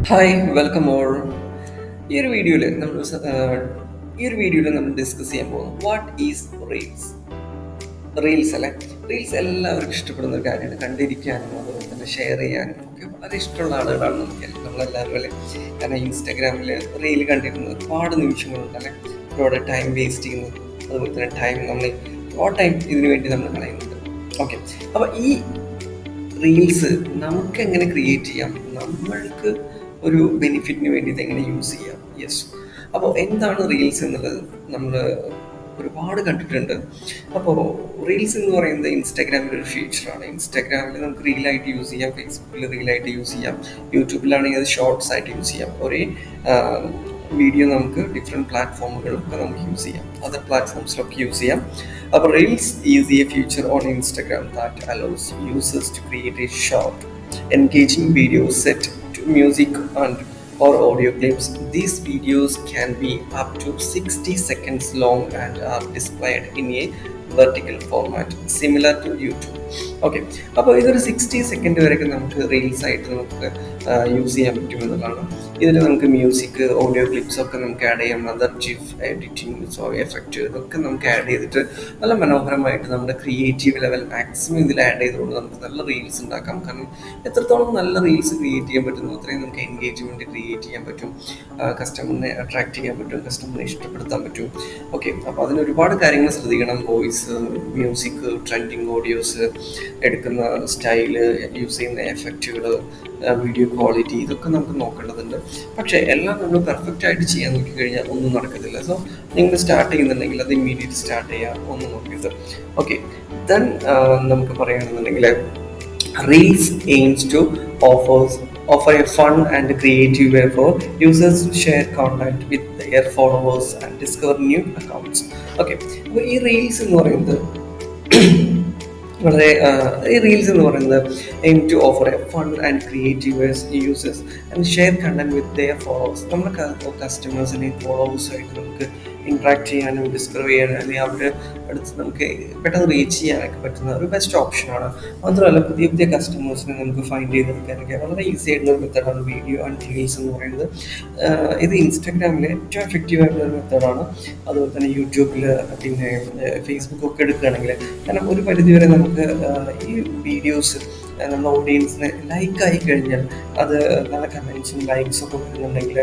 Hi welcome all. ഈ ഒരു വീഡിയോയിൽ നമ്മൾ ഡിസ്കസ് ചെയ്യാൻ പോകുന്നു വാട്ട് ഈസ് റീൽസ്. റീൽസ് അല്ലേ, റീൽസ് എല്ലാവർക്കും ഇഷ്ടപ്പെടുന്ന ഒരു കാര്യമാണ്. കണ്ടിരിക്കാനും അതുപോലെ തന്നെ ഷെയർ ചെയ്യാനും ഒക്കെ വളരെ ഇഷ്ടമുള്ള ആളുകളാണ് നമ്മളെല്ലാവരും അല്ലേ. കാരണം ഇൻസ്റ്റാഗ്രാമിൽ റീൽ കണ്ടിരുന്നത് ഒരുപാട് നിമിഷങ്ങളുണ്ട് അല്ലേ, ഒരുപാട് ടൈം വേസ്റ്റ് ചെയ്യുന്നത്, അതുപോലെ തന്നെ ടൈം നമ്മൾ ഒരുപാട് ടൈം ഇതിനു വേണ്ടി നമ്മൾ കളയുന്നുണ്ട്. ഓക്കെ, അപ്പോൾ ഈ റീൽസ് നമുക്ക് എങ്ങനെ ക്രിയേറ്റ് ചെയ്യാം, നമ്മൾക്ക് ഒരു ബെനിഫിറ്റിന് വേണ്ടി ഇതെങ്ങനെ യൂസ് ചെയ്യാം. യെസ്, അപ്പോൾ എന്താണ് റീൽസ് എന്നുള്ളത് നമ്മൾ ഒരുപാട് കണ്ടിട്ടുണ്ട്. അപ്പോൾ റീൽസ് എന്ന് പറയുന്നത് ഇൻസ്റ്റാഗ്രാമിൻ്റെ ഒരു ഫീച്ചറാണ്. ഇൻസ്റ്റാഗ്രാമിൽ നമുക്ക് റീലായിട്ട് യൂസ് ചെയ്യാം, ഫേസ്ബുക്കിൽ റീലായിട്ട് യൂസ് ചെയ്യാം, യൂട്യൂബിലാണെങ്കിൽ അത് ഷോർട്സ് ആയിട്ട് യൂസ് ചെയ്യാം. ഒരേ വീഡിയോ നമുക്ക് ഡിഫറെൻറ്റ് പ്ലാറ്റ്ഫോമുകളൊക്കെ നമുക്ക് യൂസ് ചെയ്യാം, അതർ പ്ലാറ്റ്ഫോംസിലൊക്കെ യൂസ് ചെയ്യാം. അപ്പോൾ reels is a feature on Instagram that allows users to create a short engaging videos set to music and or audio clips. These videos can be up to 60 seconds long and are displayed in a vertical format similar to YouTube. Okay, അപ്പോൾ ഇതൊരു 60 second വരെയൊക്കെ നമുക്ക് reels ആയിട്ട് നമുക്ക് use ചെയ്യാൻ പറ്റുമെന്നുള്ളതാണ്. ഇതിൽ നമുക്ക് music, audio clips ഒക്കെ നമുക്ക് ആഡ് ചെയ്യാം, അതർ ജിഫ് എഡിറ്റിംഗ്, എഫക്റ്റ് ഇതൊക്കെ നമുക്ക് ആഡ് ചെയ്തിട്ട് നല്ല മനോഹരമായിട്ട് നമ്മുടെ ക്രിയേറ്റീവ് ലെവൽ മാക്സിമം ഇതിൽ ആഡ് ചെയ്തുകൊണ്ട് നമുക്ക് നല്ല റീൽസ് ഉണ്ടാക്കാം. കാരണം എത്രത്തോളം നല്ല റീൽസ് ക്രിയേറ്റ് ചെയ്യാൻ പറ്റുന്നു അത്രയും നമുക്ക് എൻഗേജ്മെൻറ്റ് ക്രിയേറ്റ് ചെയ്യാൻ പറ്റും, കസ്റ്റമറിനെ അട്രാക്ട് ചെയ്യാൻ പറ്റും, കസ്റ്റമറിനെ ഇഷ്ടപ്പെടുത്താൻ പറ്റും. ഓക്കെ, അപ്പോൾ അതിന് ഒരുപാട് കാര്യങ്ങൾ ശ്രദ്ധിക്കണം. വോയിസ്, മ്യൂസിക്, ട്രെൻഡിങ് ഓഡിയോസ്, എടുക്കുന്ന സ്റ്റൈല്, യൂസ് ചെയ്യുന്ന എഫക്റ്റുകൾ, വീഡിയോ ക്വാളിറ്റി, ഇതൊക്കെ നമുക്ക് നോക്കേണ്ടതുണ്ട്. പക്ഷേ എല്ലാം നമ്മൾ പെർഫെക്റ്റ് ആയിട്ട് ചെയ്യാൻ നോക്കിക്കഴിഞ്ഞാൽ ഒന്നും നടക്കത്തില്ല. സോ നിങ്ങൾ സ്റ്റാർട്ട് ചെയ്യുന്നുണ്ടെങ്കിൽ അത് ഇമ്മീഡിയറ്റ് സ്റ്റാർട്ട് ചെയ്യുക, ഒന്നും നോക്കിയത്. ഓക്കെ, ദെൻ നമുക്ക് പറയുകയാണെന്നുണ്ടെങ്കിൽ reels aims to offer a fun and creative way for users to share content with their followers and discover new accounts. Okay, അപ്പോൾ ഈ റീൽസ് എന്ന് പറയുന്നത് വളരെ ഈ റീൽസ് എന്ന് പറയുന്നത് aim to offer a fun and creative users and share content with their followers. നമ്മുടെ കസ്റ്റമേഴ്സിനെ ഫോളോവേഴ്സായിട്ട് നമുക്ക് ഇൻട്രാക്ട് ചെയ്യാനും ഡിസ്കവർ ചെയ്യാനും അല്ലെങ്കിൽ അവരുടെ അടുത്ത് നമുക്ക് പെട്ടെന്ന് റീച്ച് ചെയ്യാനൊക്കെ പറ്റുന്ന ഒരു ബെസ്റ്റ് ഓപ്ഷനാണ്. മാത്രമല്ല പുതിയ പുതിയ കസ്റ്റമേഴ്സിനെ നമുക്ക് ഫൈൻഡ് ചെയ്തെടുക്കാനൊക്കെ വളരെ ഈസി ആയിട്ടുള്ള ഒരു മെത്തേഡാണ് വീഡിയോ ആൻഡ് റീൽസ് എന്ന് പറയുന്നത്. ഇത് ഇൻസ്റ്റാഗ്രാമിലെ ഏറ്റവും എഫക്റ്റീവ് ആയിട്ടുള്ള ഒരു മെത്തേഡാണ്. അതുപോലെ തന്നെ യൂട്യൂബിൽ, പിന്നെ ഫേസ്ബുക്കൊക്കെ എടുക്കുകയാണെങ്കിൽ, കാരണം ഒരു പരിധിവരെ നമുക്ക് ഈ വീഡിയോസ് നമ്മുടെ ഓഡിയൻസിന് ലൈക്കായി കഴിഞ്ഞാൽ അത് നല്ല കമൻസും ലൈക്സും ഒക്കെ വരുന്നുണ്ടെങ്കിൽ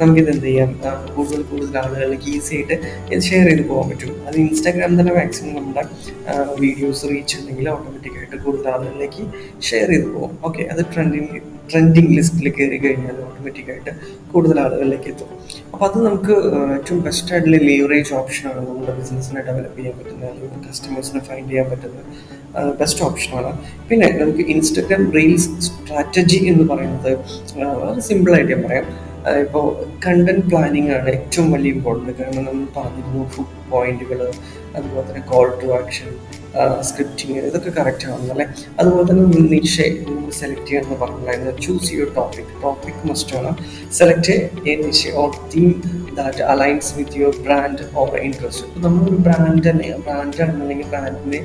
നമുക്കിത് എന്ത് ചെയ്യാം, കൂടുതൽ ആളുകളിലേക്ക് ഈസി ആയിട്ട് ഇത് ഷെയർ ചെയ്ത് പോകാൻ പറ്റും. അത് ഇൻസ്റ്റാഗ്രാം തന്നെ മാക്സിമം നമ്മുടെ വീഡിയോസ് റീച്ച് ഉണ്ടെങ്കിൽ ഓട്ടോമാറ്റിക്കായിട്ട് കൂടുതൽ ആളുകളിലേക്ക് ഷെയർ ചെയ്ത് പോകും. ഓക്കെ, അത് ട്രെൻഡിങ് ലിസ്റ്റിൽ കയറി കഴിഞ്ഞാൽ ഓട്ടോമാറ്റിക്കായിട്ട് കൂടുതൽ ആളുകളിലേക്ക് എത്തും. അപ്പോൾ അത് നമുക്ക് ഏറ്റവും ബെസ്റ്റ് ആയിട്ടുള്ള ലീവറേജ് ഓപ്ഷനാണ്. നമ്മുടെ ബിസിനസ്സിനെ ഡെവലപ്പ് ചെയ്യാൻ പറ്റുന്നത്, അല്ലെങ്കിൽ കസ്റ്റമേഴ്സിനെ ഫൈൻഡ് ചെയ്യാൻ പറ്റുന്നത് ബെസ്റ്റ് ഓപ്ഷനാണ്. പിന്നെ നമുക്ക് ഇൻസ്റ്റാഗ്രാം റീൽസ് സ്ട്രാറ്റജി എന്ന് പറയുന്നത് വളരെ സിമ്പിളായിട്ട് ഞാൻ പറയാം. ഇപ്പോൾ കണ്ടന്റ് പ്ലാനിങ് ആണ് ഏറ്റവും വലിയ ഇമ്പോർട്ടൻറ്റ്. കാരണം നമ്മൾ പറഞ്ഞിരുന്നു ഫുഡ് പോയിന്റുകൾ, അതുപോലെ തന്നെ കോൾ ടു ആക്ഷൻ, സ്ക്രിപ്റ്റിങ്, ഇതൊക്കെ കറക്റ്റ് ആവുന്നു അല്ലേ. അതുപോലെ തന്നെ നിഷ നമ്മൾ സെലക്ട് ചെയ്യാമെന്ന് പറഞ്ഞിട്ടുണ്ടായിരുന്നു. ചൂസ് യുവർ ടോപ്പിക് മസ്റ്റാണ്. Select A Nisha or theme that aligns with your brand or interest. ഇപ്പോൾ നമ്മളൊരു ബ്രാൻഡാണെന്നുണ്ടെങ്കിൽ ബ്രാൻഡിനെ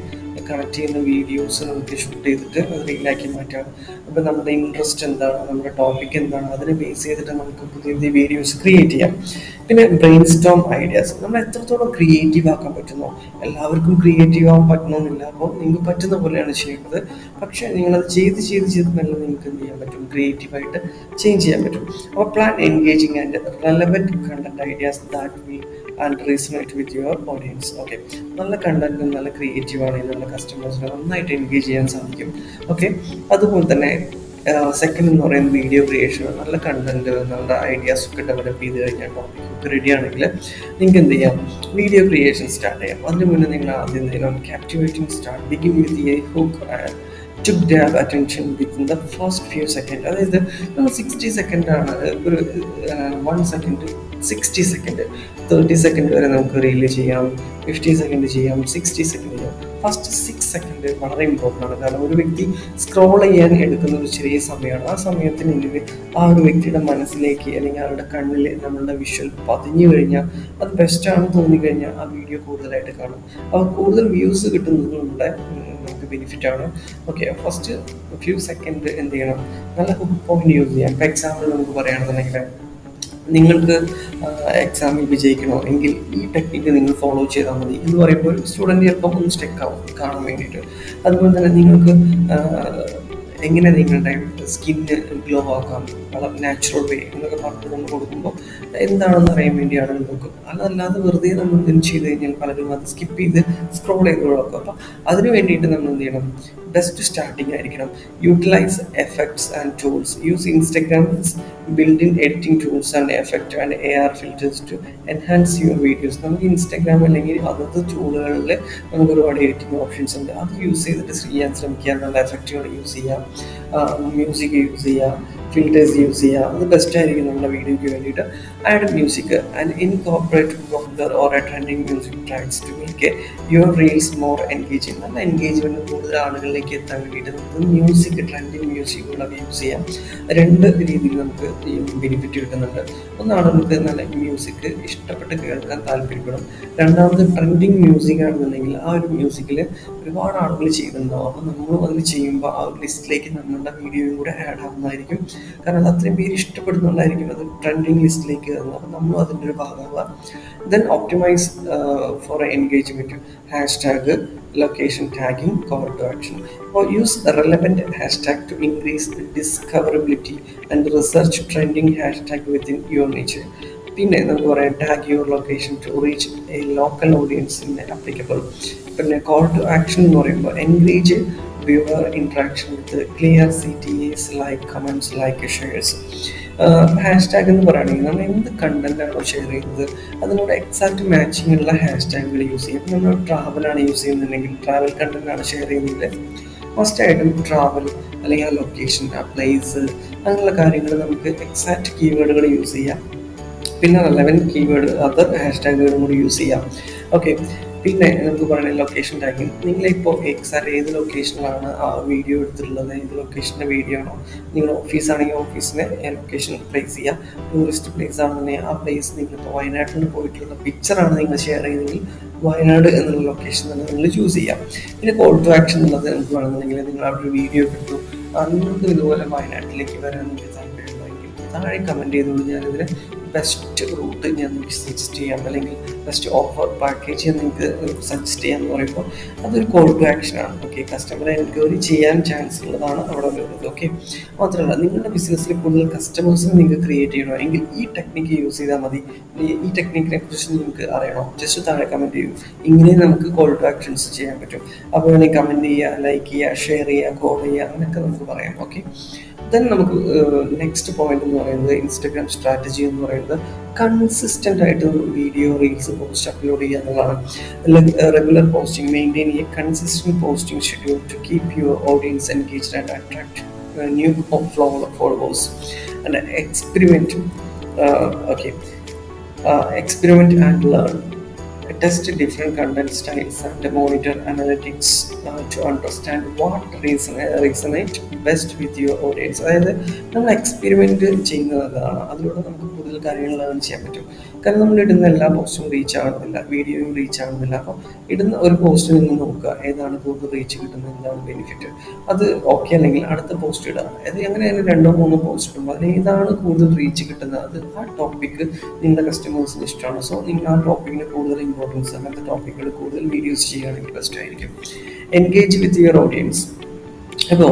കണക്ട് ചെയ്യുന്ന വീഡിയോസ് നമുക്ക് ഷൂട്ട് ചെയ്തിട്ട് അത് റീലാക്കി മാറ്റാം. അപ്പോൾ നമ്മുടെ ഇൻട്രസ്റ്റ് എന്താണ്, നമ്മുടെ ടോപ്പിക് എന്താണ്, അതിനെ ബേസ് ചെയ്തിട്ട് നമുക്ക് പുതിയ പുതിയ വീഡിയോസ് ക്രിയേറ്റ് ചെയ്യാം. പിന്നെ ബ്രെയിൻ സ്റ്റോം ഐഡിയാസ്, നമ്മൾ എത്രത്തോളം ക്രിയേറ്റീവ് ആക്കാൻ പറ്റുന്നോ, എല്ലാവർക്കും ക്രിയേറ്റീവ് ആവാൻ പറ്റണമെന്നില്ല. അപ്പോൾ നിങ്ങൾക്ക് പറ്റുന്ന പോലെയാണ് ചെയ്യുന്നത്. പക്ഷേ നിങ്ങളത് ചെയ്ത് മെല്ലെ നിങ്ങൾക്ക് എന്ത് ചെയ്യാൻ പറ്റും, ക്രിയേറ്റീവായിട്ട് ചേഞ്ച് ചെയ്യാൻ പറ്റും. അപ്പോൾ plan engaging and relevant content ideas that will and resonate with your audience. Okay, നല്ല കണ്ടന്റും നല്ല ക്രിയേറ്റീവ് ആണെങ്കിൽ നമ്മുടെ കസ്റ്റമേഴ്സിനെ നന്നായിട്ട് എൻഗേജ് ചെയ്യാൻ സാധിക്കും. ഓക്കെ, അതുപോലെ തന്നെ സെക്കൻഡ് എന്ന് പറയുന്നത് വീഡിയോ ക്രിയേഷൻ. നല്ല കണ്ടന്റ്, നമ്മുടെ ഐഡിയാസ് ഒക്കെ ഡെവലപ്പ് ചെയ്ത് കഴിഞ്ഞാൽ ടോപ്പിക് ഒക്കെ റെഡി ആണെങ്കിൽ നിങ്ങൾക്ക് എന്ത് ചെയ്യാം, വീഡിയോ ക്രിയേഷൻ സ്റ്റാർട്ട് ചെയ്യാം. അതിന് മുന്നേ നിങ്ങൾ ആദ്യം എന്ത് ചെയ്യണം, captivating start begin with a hook to grab attention within the first few seconds. അതായത് നമ്മൾ 60 സെക്കൻഡാണ്, ഒരു 1 സെക്കൻഡ്, 60 സെക്കൻഡ്, 30 സെക്കൻഡ് വരെ നമുക്ക് റീല് ചെയ്യാം, 50 സെക്കൻഡ് ചെയ്യാം, 60 സെക്കൻഡ് ചെയ്യാം. ഫസ്റ്റ് 6 സെക്കൻഡ് വളരെ ഇമ്പോർട്ടൻ്റ് ആണ്. കാരണം ഒരു വ്യക്തി സ്ക്രോൾ ചെയ്യാൻ എടുക്കുന്ന ഒരു ചെറിയ സമയമാണ്. ആ സമയത്തിനുള്ളിൽ ആ ഒരു വ്യക്തിയുടെ മനസ്സിലേക്ക് അല്ലെങ്കിൽ അവരുടെ കണ്ണിൽ നമ്മളുടെ വിഷ്വൽ പതിഞ്ഞു കഴിഞ്ഞാൽ, അത് ബെസ്റ്റാണെന്ന് തോന്നിക്കഴിഞ്ഞാൽ ആ വീഡിയോ കൂടുതലായിട്ട് കാണും. അപ്പോൾ കൂടുതൽ വ്യൂസ് കിട്ടുന്നത് നമ്മുടെ നമുക്ക് ബെനിഫിറ്റ് ആണ്. ഓക്കെ, ഫസ്റ്റ് ഫ്യൂ സെക്കൻഡ് എന്ത് ചെയ്യണം, നല്ല ഹുക്ക് പോയിന്റ് യൂസ് ചെയ്യാം. ഇപ്പോൾ എക്സാമ്പിൾ നമുക്ക് പറയുകയാണെന്നുണ്ടെങ്കിൽ, നിങ്ങൾക്ക് എക്സാമിൽ വിജയിക്കണോ എങ്കിൽ ഈ ടെക്നിക്ക് നിങ്ങൾ ഫോളോ ചെയ്താൽ മതി എന്ന് പറയുമ്പോൾ സ്റ്റുഡൻറ്റ് ചിലപ്പം ഒന്ന് സ്റ്റെക്ക് ആവും കാണാൻ വേണ്ടിയിട്ട്. അതുപോലെ തന്നെ നിങ്ങൾക്ക് എങ്ങനെ നിങ്ങളുടെ സ്കിന്ന് ഗ്ലോ ആക്കാം വളരെ നാച്ചുറൽ വേ എന്നൊക്കെ പറഞ്ഞ് നമ്മൾ കൊടുക്കുമ്പോൾ എന്താണെന്ന് അറിയാൻ വേണ്ടിയാണ് നോക്കും. അതല്ലാതെ വെറുതെ നമ്മൾ എന്തെങ്കിലും ചെയ്ത് കഴിഞ്ഞാൽ പലരും അത് സ്കിപ്പ് ചെയ്ത് സ്ക്രോൾ ചെയ്ത് കൊടുക്കും. അപ്പം അതിന് വേണ്ടിയിട്ട് നമ്മൾ എന്ത് ചെയ്യണം, ബെസ്റ്റ് സ്റ്റാർട്ടിങ് ആയിരിക്കണം. Utilize effects and tools, use Instagram's build in editing tools and effect and AR filters to enhance your videos. നമുക്ക് ഇൻസ്റ്റഗ്രാം അല്ലെങ്കിൽ അതത് ടൂളുകളിൽ നമുക്ക് ഒരുപാട് എഡിറ്റിംഗ് ഓപ്ഷൻസ് ഉണ്ട്. അത് യൂസ് ചെയ്തിട്ട് ചെയ്യാൻ ശ്രമിക്കുക, നല്ല എഫക്റ്റുകൾ യൂസ് ചെയ്യാം, മ്യൂസിക് യൂസ് ചെയ്യാം, ഫിൽറ്റേഴ്സ് യൂസ് ചെയ്യുക. അത് ബെസ്റ്റ് ആയിരിക്കും നമ്മുടെ വീഡിയോയ്ക്ക് വേണ്ടിയിട്ട്. Add music and incorporate popular or trending music tracks to make your reels more engaging. നല്ല എൻഗേജ്മെൻറ്റ് കൂടുതൽ ആളുകളിലേക്ക് എത്താൻ വേണ്ടിയിട്ട് നമുക്ക് മ്യൂസിക്, ട്രെൻഡിങ് മ്യൂസിക്കുകളൊക്കെ യൂസ് ചെയ്യാം. രണ്ട് രീതിയിൽ നമുക്ക് ഈ ബെനിഫിറ്റ് കിട്ടുന്നുണ്ട്. ഒന്നാണ് നമുക്ക് നല്ല മ്യൂസിക് ഇഷ്ടപ്പെട്ട് കേൾക്കാൻ താല്പര്യപ്പെടും. രണ്ടാമത് ട്രെൻഡിങ് മ്യൂസിക് ആണെന്നുണ്ടെങ്കിൽ ആ ഒരു മ്യൂസിക്കിൽ ഒരുപാട് ആളുകൾ ചെയ്യുന്നുണ്ടാവും. അപ്പോൾ നമ്മളും അതിൽ ചെയ്യുമ്പോൾ ആ ഒരു ലിസ്റ്റിലേക്ക് നമ്മളുടെ വീഡിയോയും കൂടെ ആഡ് ആവുന്നതായിരിക്കും. കാരണം അത് അത്രയും പേര് ഇഷ്ടപ്പെടുന്നുണ്ടായിരിക്കും അത് ട്രെൻഡിങ് ലിസ്റ്റിലേക്ക് കയറുന്നത്. അപ്പം നമ്മളും അതിൻ്റെ ഒരു ഭാഗമാവുക. Then optimize for engagement, hashtag, location tagging, call to action. അപ്പോൾ use relevant hashtag to increase discoverability and research trending hashtag within your nature. പിന്നെ നമുക്ക് പറയാം tag your location to reach a local ഓഡിയൻസിന് അപ്ലിക്കബിൾ. പിന്നെ call to action എന്ന് പറയുമ്പോൾ engage viewer interaction with clear CTAs, like, comments, like, shares. Hashtag എന്ന് പറയുകയാണെങ്കിൽ നമ്മൾ എന്ത് കണ്ടൻറ്റാണോ ഷെയർ ചെയ്യുന്നത് അതിനോട് എക്സാക്റ്റ് മാച്ചിങ് ഉള്ള ഹാഷ്ടാഗുകൾ യൂസ് ചെയ്യും. ഇപ്പം നമ്മൾ ട്രാവലാണ് യൂസ് ചെയ്യുന്നുണ്ടെങ്കിൽ, ട്രാവൽ കണ്ടൻറ്റാണ് ഷെയർ ചെയ്യുന്നതെങ്കിൽ മസ്റ്റായിട്ടും ട്രാവൽ അല്ലെങ്കിൽ ആ ലൊക്കേഷൻ, ആ പ്ലേസ്, അങ്ങനെയുള്ള കാര്യങ്ങൾ നമുക്ക് എക്സാക്റ്റ് കീവേഡുകൾ യൂസ് ചെയ്യാം. പിന്നെ റെലവൻറ്റ് കീവേഡ് അതർ ഹാഷ്ടാഗുകളും കൂടി യൂസ് ചെയ്യാം. ഓക്കെ, പിന്നെ നമുക്ക് പറയുന്നത് ലൊക്കേഷൻ ടാഗിങ്. നിങ്ങളിപ്പോൾ എക്സാക്റ്റ് ഏത് ലൊക്കേഷനിലാണ് ആ വീഡിയോ എടുത്തിട്ടുള്ളത്, ഏത് ലൊക്കേഷൻ്റെ വീഡിയോ ആണോ, നിങ്ങളുടെ ഓഫീസാണെങ്കിൽ ഓഫീസിനെ ലൊക്കേഷൻ പ്ലേസ് ചെയ്യുക. ടൂറിസ്റ്റ് പ്ലേസ് ആണെന്നുണ്ടെങ്കിൽ ആ പ്ലേസ്, നിങ്ങളിപ്പോൾ വയനാട്ടിൽ പോയിട്ടുള്ള പിക്ചറാണ് നിങ്ങൾ ഷെയർ ചെയ്യുന്നതെങ്കിൽ വയനാട് എന്നുള്ള ലൊക്കേഷൻ തന്നെ നിങ്ങൾ ചൂസ് ചെയ്യാം. പിന്നെ കോൾ ടു ആക്ഷൻ എന്നുള്ളത് നമുക്ക് വേണമെന്നുണ്ടെങ്കിൽ നിങ്ങൾ അവിടെ ഒരു വീഡിയോ കിട്ടും, നിങ്ങൾക്ക് ഇതുപോലെ വയനാട്ടിലേക്ക് വരാൻ നിങ്ങൾക്ക് താല്പര്യമുണ്ടെങ്കിൽ താഴെ കമൻറ്റ് ചെയ്തുകൊണ്ട് ഞാനിതിന് ബെസ്റ്റ് റൂട്ട് ഞാൻ നിങ്ങൾക്ക് സജസ്റ്റ് ചെയ്യാം, അല്ലെങ്കിൽ ബെസ്റ്റ് ഓഫർ പാക്കേജ് ഞാൻ നിങ്ങൾക്ക് സജസ്റ്റ് ചെയ്യാമെന്ന് പറയുമ്പോൾ അതൊരു കോൾ ടു ആക്ഷനാണ്. ഓക്കെ, കസ്റ്റമറെ എൻക്വയറി ചെയ്യാൻ ചാൻസ് ഉള്ളതാണ് അവിടെ വരുന്നത്. ഓക്കെ, മാത്രമല്ല നിങ്ങളുടെ ബിസിനസ്സിൽ കൂടുതൽ കസ്റ്റമേഴ്സിനെ നിങ്ങൾക്ക് ക്രിയേറ്റ് ചെയ്യണോ എങ്കിൽ ഈ ടെക്നിക്ക് യൂസ് ചെയ്താൽ മതി. ഈ ടെക്നിക്കിനെ കുറിച്ച് നിങ്ങൾക്ക് അറിയണോ, ജസ്റ്റ് താഴെ കമൻറ്റ് ചെയ്യൂ. ഇങ്ങനെ നമുക്ക് കോൾ ടു ആക്ഷൻസ് ചെയ്യാൻ പറ്റും. അപ്പോൾ വേണമെങ്കിൽ കമൻറ്റ് ചെയ്യുക, ലൈക്ക് ചെയ്യുക, ഷെയർ ചെയ്യുക, കോൾ ചെയ്യുക, അങ്ങനെയൊക്കെ നമുക്ക് പറയാം. ഓക്കെ, ദെൻ നമുക്ക് നെക്സ്റ്റ് പോയിന്റ് എന്ന് പറയുന്നത് ഇൻസ്റ്റഗ്രാം സ്ട്രാറ്റജി എന്ന് പറയുന്നത് കൺസിസ്റ്റൻ്റ് ആയിട്ട് വീഡിയോ, റീൽസ്, പോസ്റ്റ് അപ്ലോഡ് ചെയ്യുക എന്നുള്ളതാണ്. റെഗുലർ പോസ്റ്റിംഗ്, മെയിൻറ്റെയിൻ ചെയ്യുക consistent posting schedule to keep your audience engaged and attract new followers and experiment. Okay, experiment and learn. Test different content styles and monitor analytics to understand what resonate best with your audience. അതായത് നമ്മൾ experiment ചെയ്യുന്നതാണ്, അതിലൂടെ നമുക്ക് കൂടുതൽ കാര്യങ്ങൾ learn ചെയ്യാൻ പറ്റും. കാരണം നമ്മൾ ഇടുന്ന എല്ലാ പോസ്റ്റും റീച്ച് ആകുന്നില്ല, വീഡിയോയും റീച്ച് ആകുന്നില്ല. അപ്പോൾ ഇടുന്ന ഒരു പോസ്റ്റ് നിങ്ങൾ നോക്കുക, ഏതാണ് കൂടുതൽ റീച്ച് കിട്ടുന്നത്, എന്താണ് ബെനിഫിറ്റ്, അത് ഓക്കെ അല്ലെങ്കിൽ അടുത്ത പോസ്റ്റ് ഇടുക. അത് എങ്ങനെയാണ് 2-3 പോസ്റ്റ് ഇടുമ്പോൾ അതിൽ ഏതാണ് കൂടുതൽ റീച്ച് കിട്ടുന്നത്, അത് ആ ടോപ്പിക്ക് നിങ്ങളുടെ കസ്റ്റമേഴ്സിന് ഇഷ്ടമാണ്. സോ നിങ്ങൾ ആ ടോപ്പിക്കിന് കൂടുതൽ ഇമ്പോർട്ടൻസ്, അങ്ങനത്തെ ടോപ്പിക്കുകൾ കൂടുതൽ വീഡിയോസ് ചെയ്യുകയാണെങ്കിൽ ബെസ്റ്റ് ആയിരിക്കും. Engage with your audience. അപ്പോൾ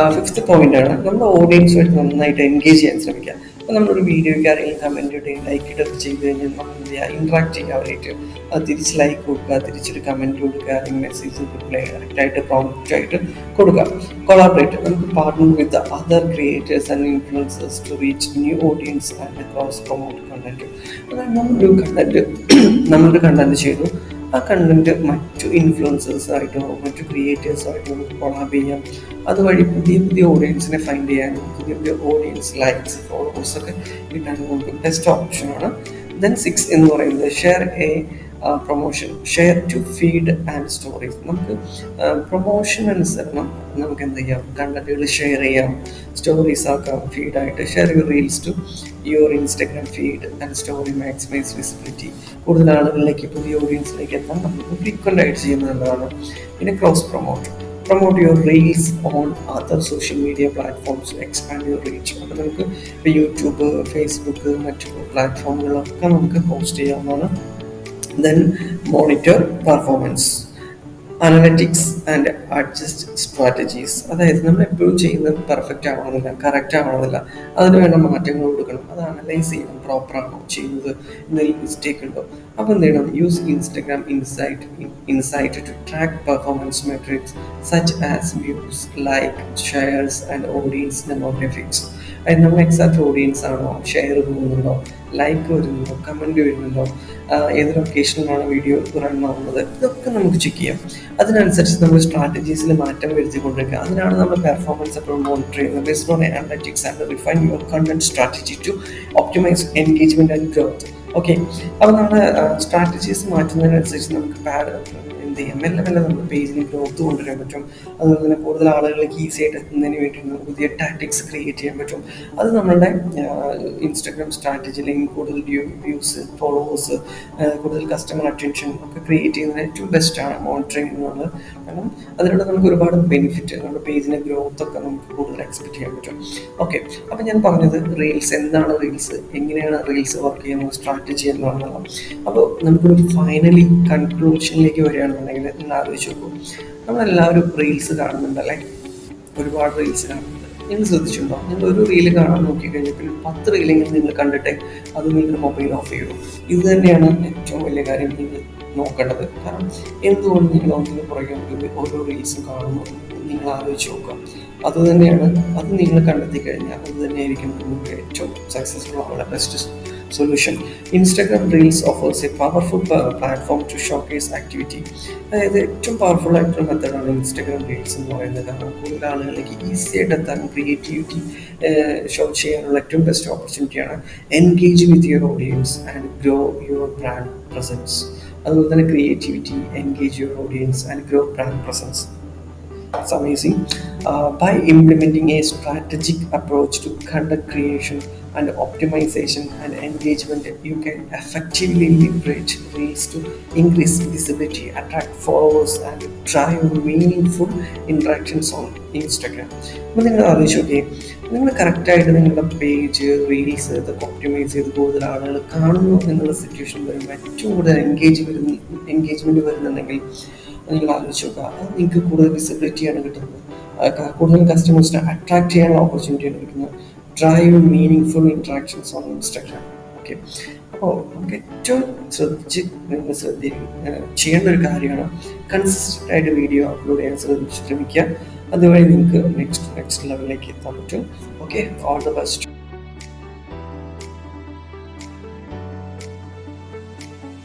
5th പോയിന്റാണ്, നമ്മുടെ ഓഡിയൻസുമായിട്ട് നന്നായിട്ട് എൻഗേജ് ചെയ്യാൻ ശ്രമിക്കുക. അപ്പോൾ നമ്മളൊരു വീഡിയോയ്ക്ക് ആരെങ്കിലും കമൻറ്റ് ഇടുകയും ലൈക്ക് ഇട്ടൊക്കെ ചെയ്ത് കഴിഞ്ഞാൽ നമ്മൾ എന്ത് ചെയ്യുക, ഇൻട്രാക്ട് ചെയ്യുക അവരായിട്ട്. അത് തിരിച്ച് ലൈക്ക് കൊടുക്കുക, തിരിച്ചൊരു കമൻറ്റ് കൊടുക്കുക, അല്ലെങ്കിൽ മെസ്സേജ് റിപ്ലൈ കറക്റ്റായിട്ട് പ്രോംപ്റ്റായിട്ട് കൊടുക്കുക. കൊളാബറേറ്റ്, നമുക്ക് partner with other creators and influencers to reach new audience and cross promote content. അതായത് നമ്മളൊരു കണ്ടൻറ്റ് ചെയ്തു, ആ കണ്ടൻറ്റ് മറ്റു ഇൻഫ്ലുവൻസേഴ്സായിട്ടോ മറ്റു ക്രിയേറ്റേഴ്സായിട്ടോ നമുക്ക് കൊളാബ് ചെയ്യാം. അതുവഴി പുതിയ പുതിയ ഓഡിയൻസിനെ ഫൈൻഡ് ചെയ്യാനും പുതിയ പുതിയ ഓഡിയൻസ്, ലൈക്സ്, ഫോളോവേഴ്സൊക്കെ കിട്ടാനും നമുക്ക് ബെസ്റ്റ് ഓപ്ഷനാണ്. ദെൻ 6 എന്ന് പറയുന്നത് share a promotion, share to feed and stories. നമുക്ക് പ്രൊമോഷൻ അനുസരണം നമുക്ക് എന്ത് ചെയ്യാം, കണ്ടന്റുകൾ ഷെയർ ചെയ്യാം, സ്റ്റോറീസ് ആക്കാം, ഫീഡായിട്ട് share your reels to your Instagram feed and story maximize visibility. കൂടുതൽ ആളുകളിലേക്ക്, പുതിയ ഓഡിയൻസിലേക്ക് എത്താൻ നമുക്ക് ഫ്രീക്വൻ്റ് ആയിട്ട് ചെയ്യുന്നതാണ്. പിന്നെ cross promote, promote your reels on other social media platforms to expand your reach. അപ്പോൾ നമുക്ക് ഇപ്പോൾ യൂട്യൂബ്, ഫേസ്ബുക്ക്, മറ്റു പ്ലാറ്റ്ഫോമുകളൊക്കെ നമുക്ക് പോസ്റ്റ് ചെയ്യാവുന്നതാണ്. Then monitor performance, analytics and adjust strategies. അതായത് നമ്മൾ എപ്പോഴും ചെയ്യുന്നത് പെർഫെക്റ്റ് ആവണമെന്നില്ല, കറക്റ്റ് ആവണമെന്നില്ല, അതിന് വേണ്ട മാറ്റങ്ങൾ കൊടുക്കണം. അത് അനലൈസ് ചെയ്യണം, പ്രോപ്പറാണോ ചെയ്യുന്നത്, എന്തെങ്കിലും മിസ്റ്റേക്ക് ഉണ്ടോ. അപ്പോൾ എന്ത് ചെയ്യണം, use Instagram insight to track performance metrics such as views, like, shares and audience demographics. അതായത് നമ്മൾ എക്സാക്ട് ഓഡിയൻസ് ആണോ, ഷെയർ പോകുന്നുണ്ടോ, ലൈക്ക് വരുന്നുണ്ടോ, കമൻറ്റ് വരുന്നുണ്ടോ, ഏത് ലൊക്കേഷനിലാണ് വീഡിയോ റൺ ആവുന്നത്, ഇതൊക്കെ നമുക്ക് ചെക്ക് ചെയ്യാം. അതിനനുസരിച്ച് നമ്മൾ സ്ട്രാറ്റജീസിൽ മാറ്റം വരുത്തിക്കൊണ്ടിരിക്കുക. അതിനാണ് നമ്മൾ പെർഫോമൻസ് എപ്പോഴും മോണിറ്റർ ചെയ്യുന്നത്. Based on analytics and refine your content strategy to optimize engagement and growth. Okay, അപ്പോൾ നമ്മൾ സ്ട്രാറ്റജീസ് മാറ്റുന്നതിനനുസരിച്ച് നമുക്ക് എന്ത് ചെയ്യാം, മെല്ലെ മെല്ലെ നമ്മുടെ പേജിന് ഗ്രോത്ത് കൊണ്ടുവരാൻ പറ്റും. അതുപോലെ തന്നെ കൂടുതൽ ആളുകളിലേക്ക് ഈസി ആയിട്ട് എത്തുന്നതിന് വേണ്ടി നമുക്ക് പുതിയ ടാക്ടിക്സ് ക്രിയേറ്റ് ചെയ്യാൻ പറ്റും. അത് നമ്മളുടെ ഇൻസ്റ്റഗ്രാം സ്ട്രാറ്റജിയിലേക്ക് കൂടുതൽ വ്യൂസ്, ഫോളോവേഴ്സ്, കൂടുതൽ കസ്റ്റമർ അറ്റൻഷൻ ഒക്കെ ക്രിയേറ്റ് ചെയ്യുന്നതിന് ഏറ്റവും ബെസ്റ്റാണ് മോണിറ്ററിങ് എന്നുള്ളത്. കാരണം അതിലൂടെ നമുക്ക് ഒരുപാട് ബെനിഫിറ്റ്, നമ്മുടെ പേജിൻ്റെ ഗ്രോത്ത് ഒക്കെ നമുക്ക് കൂടുതൽ എക്സ്പെക്ട് ചെയ്യാൻ പറ്റും. ഓക്കെ, അപ്പോൾ ഞാൻ പറഞ്ഞത് റീൽസ് എന്താണ്, റീൽസ് എങ്ങനെയാണ് റീൽസ് വർക്ക് ചെയ്യുന്നത്, സ്ട്രാറ്റജി എന്താണെന്നുള്ളത്. അപ്പോൾ നമുക്കൊരു ഫൈനലി കൺക്ലൂഷനിലേക്ക് വരികയാണെന്നുണ്ടെങ്കിൽ നിങ്ങൾ ആലോചിച്ച് നോക്കൂ, നമ്മളെല്ലാവരും റീൽസ് കാണുന്നുണ്ടല്ലേ, ഒരുപാട് റീൽസ് കാണുന്നുണ്ട്. നിങ്ങൾ ശ്രദ്ധിച്ചിട്ടുണ്ടോ, നിങ്ങൾ ഒരു റീല് കാണാൻ നോക്കിക്കഴിഞ്ഞാൽ പിന്നെ 10 റീലെങ്കിലും നിങ്ങൾ കണ്ടിട്ട് അത് നിങ്ങൾ മൊബൈൽ ഓഫ് ചെയ്യൂ. ഇത് തന്നെയാണ് ഏറ്റവും വലിയ കാര്യം നിങ്ങൾ നോക്കേണ്ടത്. കാരണം എന്തുകൊണ്ട് നിങ്ങൾ ഒന്നിന് പുറകെ ഓരോ റീൽസും കാണുന്നു നിങ്ങൾ ആലോചിച്ച് നോക്കുക. അതുതന്നെയാണ്, അത് നിങ്ങൾ കണ്ടെത്തി കഴിഞ്ഞാൽ അത് തന്നെയായിരിക്കും നിങ്ങൾക്ക് ഏറ്റവും സക്സസ്ഫുൾ ആവുന്ന best solution. Instagram reels offers a powerful platform to showcase activity. അതായത് ഏറ്റവും പവർഫുൾ ആയിട്ടുള്ള മെത്തേഡാണ് ഇൻസ്റ്റാഗ്രാം റീൽസ് എന്ന് പറയുന്നത്. കാരണം കൂടുതൽ ആളുകളിലേക്ക് ഈസി ആയിട്ട് എത്താനും ക്രിയേറ്റിവിറ്റി ഷോ ചെയ്യാനുള്ള ഏറ്റവും ബെസ്റ്റ് ഓപ്പർച്യൂണിറ്റിയാണ്. Engage with your audience and grow your brand presence. അതുപോലെ തന്നെ creativity, engage your audience and grow brand presence. It's amazing. By implementing a strategic approach to content creation and optimization and engagement, you can effectively leverage reels to increase visibility, attract followers, and drive meaningful interactions on Instagram. അപ്പോൾ നിങ്ങൾ ആലോചിച്ച് നോക്കിയേ, നിങ്ങൾ കറക്റ്റായിട്ട് നിങ്ങളുടെ page, reels ഇതൊക്കെ optimise ചെയ്ത് കൂടുതൽ ആളുകൾ കാണുന്നു എന്നുള്ള സിറ്റുവേഷൻ വരുമ്പോൾ ഏറ്റവും കൂടുതൽ എൻഗേജ്മെൻറ്റ് വരുന്നുണ്ടെങ്കിൽ നിങ്ങൾ ആലോചിച്ച് നോക്കുക, അത് നിങ്ങൾക്ക് കൂടുതൽ വിസിബിലിറ്റിയാണ് കിട്ടുന്നത്, കൂടുതൽ കസ്റ്റമേഴ്സിനെ അട്രാക്ട് ചെയ്യാനുള്ള ഓപ്പർച്യൂണിറ്റിയാണ് കിട്ടുന്നത്. Drive meaning interactions on Instagram. Okay, അപ്പോൾ നമുക്ക് ഏറ്റവും നിങ്ങൾ ചെയ്യേണ്ട ഒരു കാര്യമാണ് കൺസിസ്റ്റൻ്റ് ആയിട്ട് വീഡിയോ അപ്ലോഡ് ചെയ്യാൻ ശ്രമിക്കുക. അതുവഴി നിങ്ങൾക്ക് നെക്സ്റ്റ് ലെവലിലേക്ക് എത്താൻ പറ്റും. Okay, all the best.